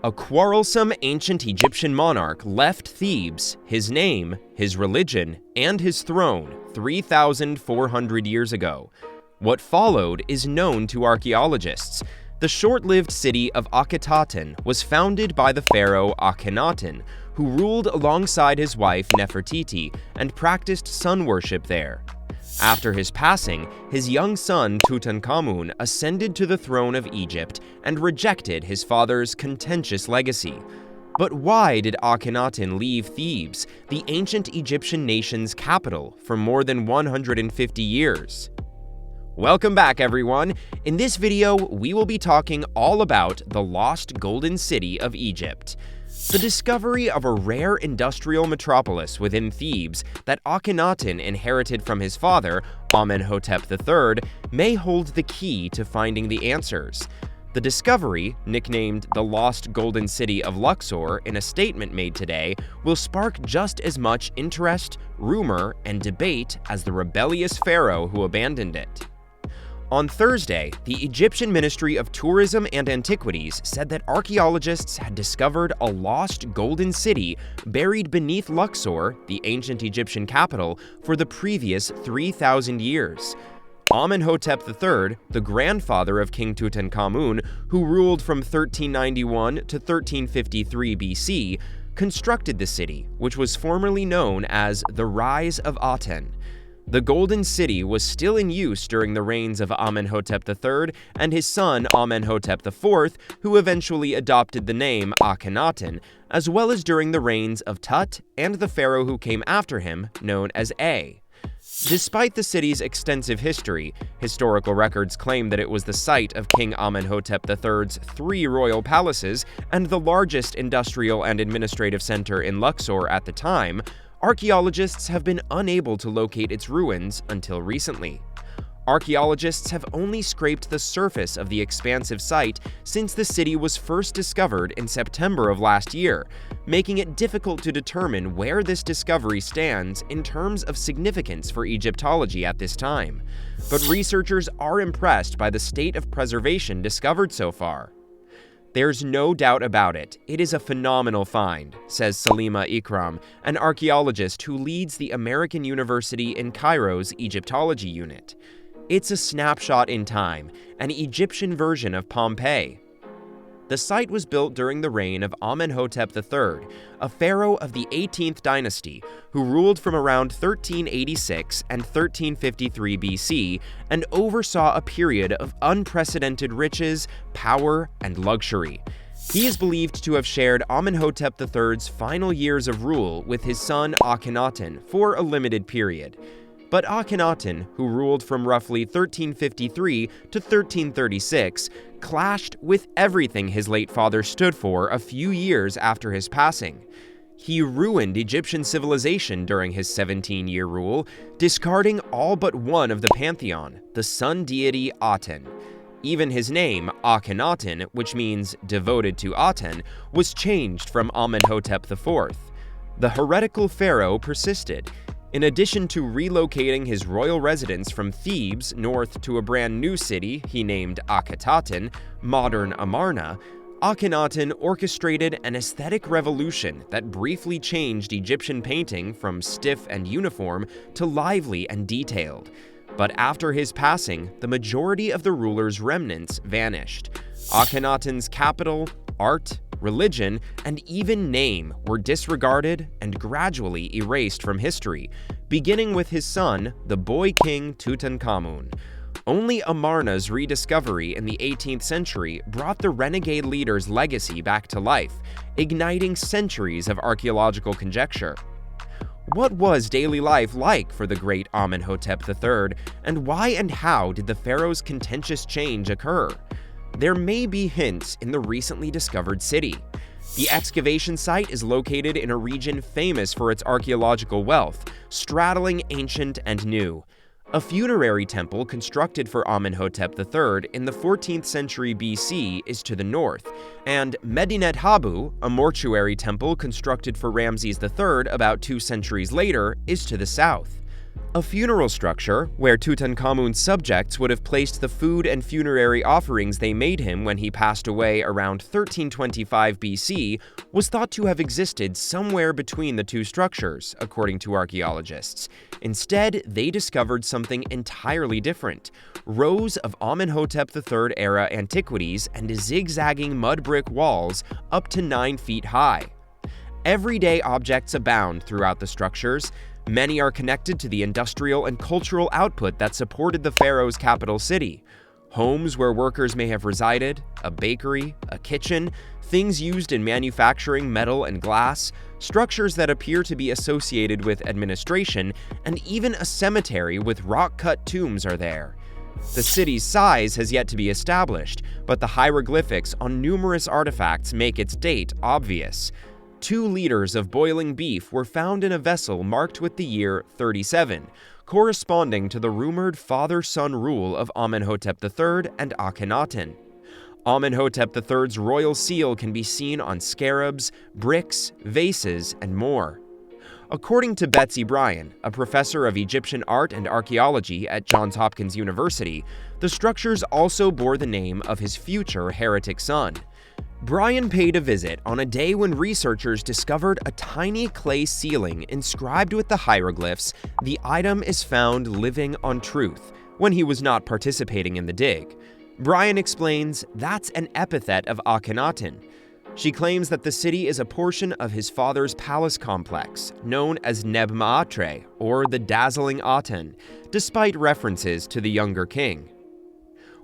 A quarrelsome ancient Egyptian monarch left Thebes, his name, his religion, and his throne 3,400 years ago. What followed is known to archaeologists. The short-lived city of Akhetaten was founded by the pharaoh Akhenaten, who ruled alongside his wife Nefertiti and practiced sun worship there. After his passing, his young son Tutankhamun ascended to the throne of Egypt and rejected his father's contentious legacy. But why did Akhenaten leave Thebes, the ancient Egyptian nation's capital, for more than 150 years? Welcome back, everyone. In this video, we will be talking all about the lost golden city of Egypt. The discovery of a rare industrial metropolis within Thebes that Akhenaten inherited from his father, Amenhotep III, may hold the key to finding the answers. The discovery, nicknamed the Lost Golden City of Luxor in a statement made today, will spark just as much interest, rumor, and debate as the rebellious pharaoh who abandoned it. On Thursday, the Egyptian Ministry of Tourism and Antiquities said that archaeologists had discovered a lost golden city buried beneath Luxor, the ancient Egyptian capital, for the previous 3,000 years. Amenhotep III, the grandfather of King Tutankhamun, who ruled from 1391 to 1353 BC, constructed the city, which was formerly known as the Rise of Aten. The Golden City was still in use during the reigns of Amenhotep III and his son Amenhotep IV, who eventually adopted the name Akhenaten, as well as during the reigns of Tut and the pharaoh who came after him, known as A. Despite the city's extensive history, historical records claim that it was the site of King Amenhotep III's 3 royal palaces and the largest industrial and administrative center in Luxor at the time. Archaeologists have been unable to locate its ruins until recently. Archaeologists have only scraped the surface of the expansive site since the city was first discovered in September of last year, making it difficult to determine where this discovery stands in terms of significance for Egyptology at this time. But researchers are impressed by the state of preservation discovered so far. There's no doubt about it, it is a phenomenal find, says Salima Ikram, an archaeologist who leads the American University in Cairo's Egyptology unit. It's a snapshot in time, an Egyptian version of Pompeii. The site was built during the reign of Amenhotep III, a pharaoh of the 18th dynasty who ruled from around 1386 and 1353 BC and oversaw a period of unprecedented riches, power, and luxury. He is believed to have shared Amenhotep III's final years of rule with his son Akhenaten for a limited period. But Akhenaten, who ruled from roughly 1353 to 1336, clashed with everything his late father stood for a few years after his passing. He ruined Egyptian civilization during his 17-year rule, discarding all but one of the pantheon, the sun deity Aten. Even his name, Akhenaten, which means devoted to Aten, was changed from Amenhotep IV. The heretical pharaoh persisted. In addition to relocating his royal residence from Thebes north to a brand new city he named Akhetaten, modern Amarna, Akhenaten orchestrated an aesthetic revolution that briefly changed Egyptian painting from stiff and uniform to lively and detailed. But after his passing, the majority of the ruler's remnants vanished. Akhenaten's capital, art, religion, and even name were disregarded and gradually erased from history, beginning with his son, the boy king Tutankhamun. Only Amarna's rediscovery in the 18th century brought the renegade leader's legacy back to life, igniting centuries of archaeological conjecture. What was daily life like for the great Amenhotep III, and why and how did the pharaoh's contentious change occur? There may be hints in the recently discovered city. The excavation site is located in a region famous for its archaeological wealth, straddling ancient and new. A funerary temple constructed for Amenhotep III in the 14th century BC is to the north, and Medinet Habu, a mortuary temple constructed for Ramses III about 2 centuries later, is to the south. A funeral structure, where Tutankhamun's subjects would have placed the food and funerary offerings they made him when he passed away around 1325 BC, was thought to have existed somewhere between the two structures, according to archaeologists. Instead, they discovered something entirely different: rows of Amenhotep III era antiquities and zigzagging mud brick walls up to 9 feet high. Everyday objects abound throughout the structures. Many are connected to the industrial and cultural output that supported the pharaoh's capital city. Homes where workers may have resided, a bakery, a kitchen, things used in manufacturing metal and glass, structures that appear to be associated with administration, and even a cemetery with rock-cut tombs are there. The city's size has yet to be established, but the hieroglyphics on numerous artifacts make its date obvious. 2 liters of boiling beef were found in a vessel marked with the year 37, corresponding to the rumored father-son rule of Amenhotep III and Akhenaten. Amenhotep III's royal seal can be seen on scarabs, bricks, vases, and more. According to Betsy Bryan, a professor of Egyptian art and archaeology at Johns Hopkins University, the structures also bore the name of his future heretic son. Bryan paid a visit on a day when researchers discovered a tiny clay ceiling inscribed with the hieroglyphs, "The item is found living on truth," when he was not participating in the dig. Bryan explains that's an epithet of Akhenaten. She claims that the city is a portion of his father's palace complex, known as Neb-Maatre, or the Dazzling Aten, despite references to the younger king.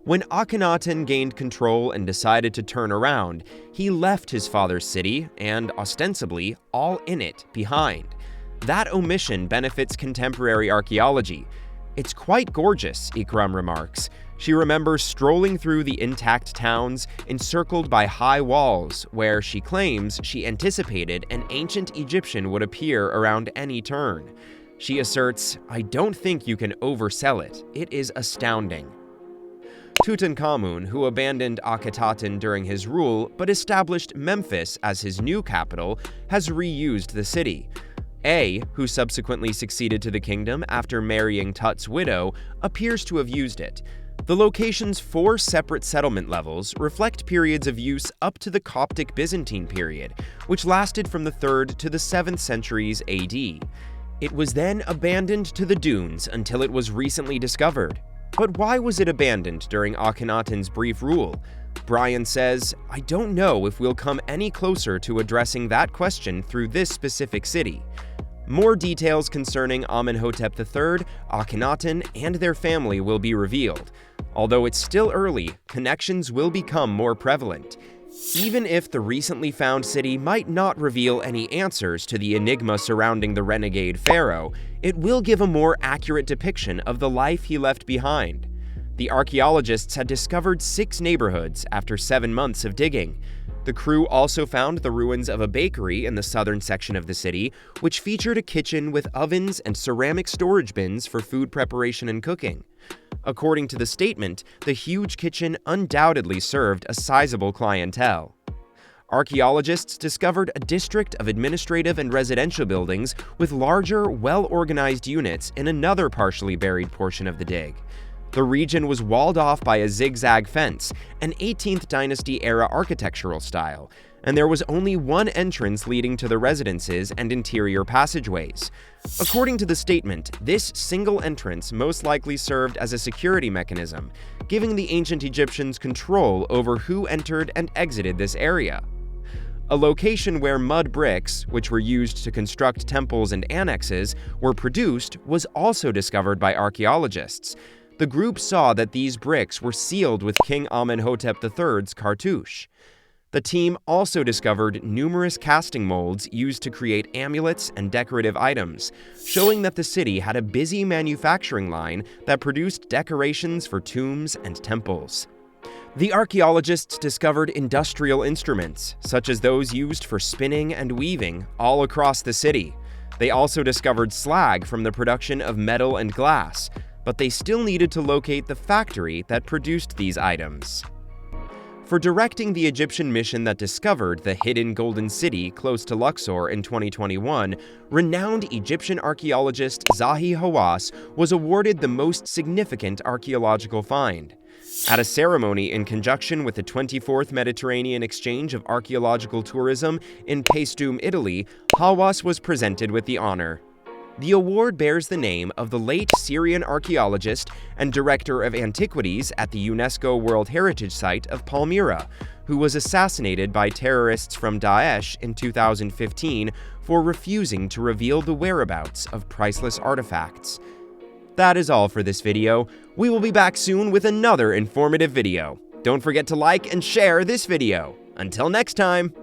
When Akhenaten gained control and decided to turn around, he left his father's city, and ostensibly all in it, behind. That omission benefits contemporary archaeology. "It's quite gorgeous," Ikram remarks. She remembers strolling through the intact towns, encircled by high walls, where she claims she anticipated an ancient Egyptian would appear around any turn. She asserts, "I don't think you can oversell it. It is astounding." Tutankhamun, who abandoned Akhetaten during his rule but established Memphis as his new capital, has reused the city. Who subsequently succeeded to the kingdom after marrying Tut's widow, appears to have used it. The location's 4 separate settlement levels reflect periods of use up to the Coptic Byzantine period, which lasted from the 3rd to the 7th centuries AD. It was then abandoned to the dunes until it was recently discovered. But why was it abandoned during Akhenaten's brief rule? Bryan says, "I don't know if we'll come any closer to addressing that question through this specific city." More details concerning Amenhotep III, Akhenaten, and their family will be revealed. Although it's still early, connections will become more prevalent. Even if the recently found city might not reveal any answers to the enigma surrounding the renegade pharaoh, it will give a more accurate depiction of the life he left behind. The archaeologists had discovered 6 neighborhoods after 7 months of digging. The crew also found the ruins of a bakery in the southern section of the city, which featured a kitchen with ovens and ceramic storage bins for food preparation and cooking. According to the statement, the huge kitchen undoubtedly served a sizable clientele. Archaeologists discovered a district of administrative and residential buildings with larger, well-organized units in another partially buried portion of the dig. The region was walled off by a zigzag fence, an 18th dynasty-era architectural style, and there was only one entrance leading to the residences and interior passageways. According to the statement, this single entrance most likely served as a security mechanism, giving the ancient Egyptians control over who entered and exited this area. A location where mud bricks, which were used to construct temples and annexes, were produced was also discovered by archaeologists. The group saw that these bricks were sealed with King Amenhotep III's cartouche. The team also discovered numerous casting molds used to create amulets and decorative items, showing that the city had a busy manufacturing line that produced decorations for tombs and temples. The archaeologists discovered industrial instruments, such as those used for spinning and weaving, all across the city. They also discovered slag from the production of metal and glass, but they still needed to locate the factory that produced these items. for directing the Egyptian mission that discovered the hidden Golden City close to Luxor in 2021, renowned Egyptian archaeologist Zahi Hawass was awarded the most significant archaeological find. At a ceremony in conjunction with the 24th Mediterranean Exchange of Archaeological Tourism in Paestum, Italy, Hawass was presented with the honor. The award bears the name of the late Syrian archaeologist and director of antiquities at the UNESCO World Heritage Site of Palmyra, who was assassinated by terrorists from Daesh in 2015 for refusing to reveal the whereabouts of priceless artifacts. That is all for this video. We will be back soon with another informative video. Don't forget to like and share this video. Until next time!